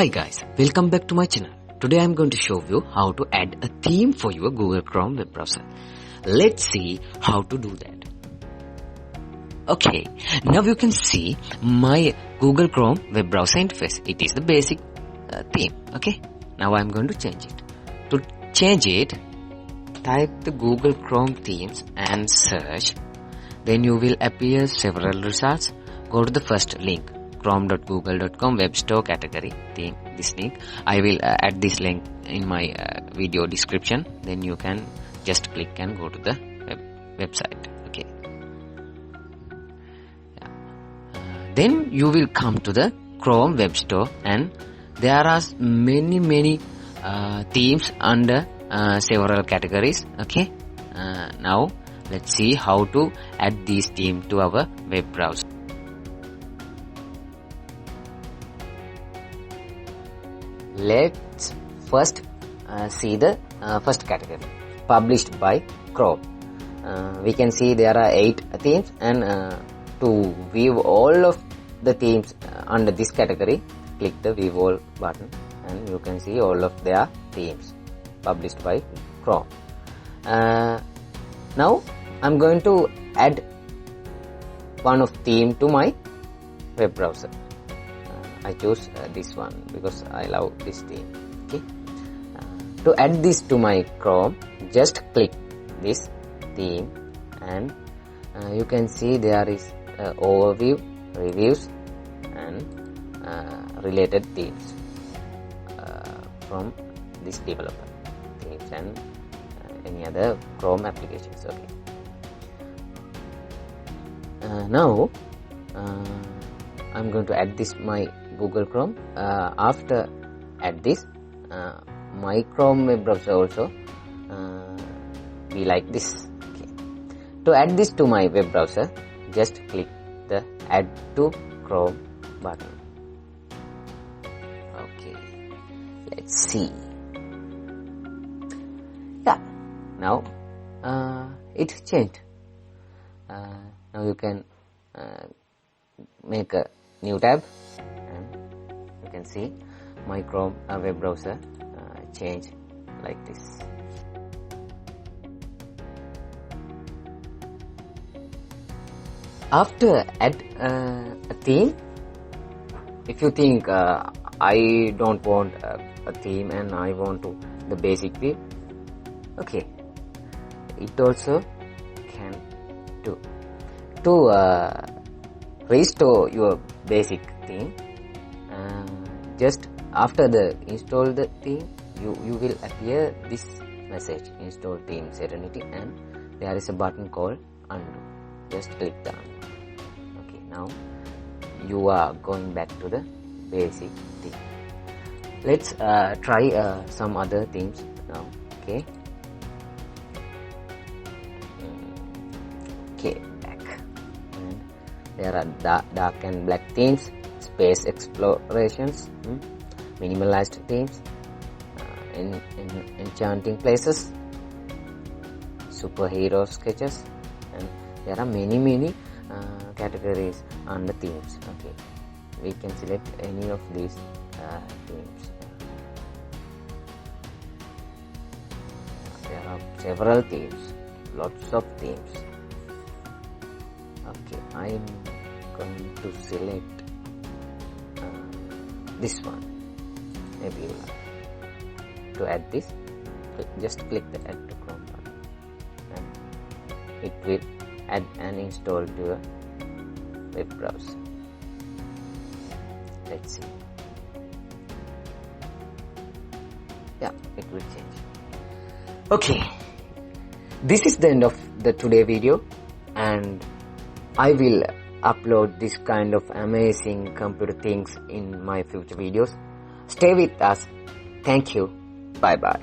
Hi guys, welcome back to my channel. Today I am going to show you how to add a theme for your Google Chrome web browser. Let's see how to do that. Okay, now you can see my Google Chrome web browser interface. It is the basic theme. Okay, now I am going to change it. To change it, type the Google Chrome themes and search. Then you will appear several results. Go to the first link, chrome.google.com web store category theme. This link I will add this link in my video description. Then you can just click and go to the website. Okay. Then you will come to the Chrome web store, and there are many themes under several categories. Okay. Now let's see how to add these themes to our web browser. Let's first see the first category, published by Chrome. We can see there are 8 themes, and to view all of the themes under this category, click the view all button, and you can see all of their themes published by Chrome. Now I'm going to add one of theme to my web browser. I choose this one because I love this theme. Okay. To add this to my Chrome, just click this theme, and you can see there is overview, reviews, and related themes from this developer themes and any other Chrome applications. Okay. Now I'm going to add this my Google Chrome. After add this, my Chrome web browser also be like this. Okay. To add this to my web browser, just click the Add to Chrome button. Okay, let's see. Yeah, now it changed. Now you can make a new tab, and you can see my Chrome web browser change like this. After add a theme, if you think I don't want a theme and I want to the basic view, okay, it also can do. To restore your basic theme, just after the install the theme, you will appear this message, install theme Serenity, and there is a button called undo. Just click the undo. Okay, now you are going back to the basic theme. Let's try some other themes now. Okay. Okay, back. And there are dark and black themes, space explorations, minimalized themes, enchanting places, superhero sketches, and there are many categories under themes. Okay, we can select any of these themes. There are several themes, lots of themes. Okay, I'm going to select this one. Maybe you like to add this. Just click the Add to Chrome button, and it will add and install to your web browser. Let's see. Yeah, it will change. Okay, this is the end of the today video, and I will upload this kind of amazing computer things in my future videos. Stay with us. Thank you. Bye bye.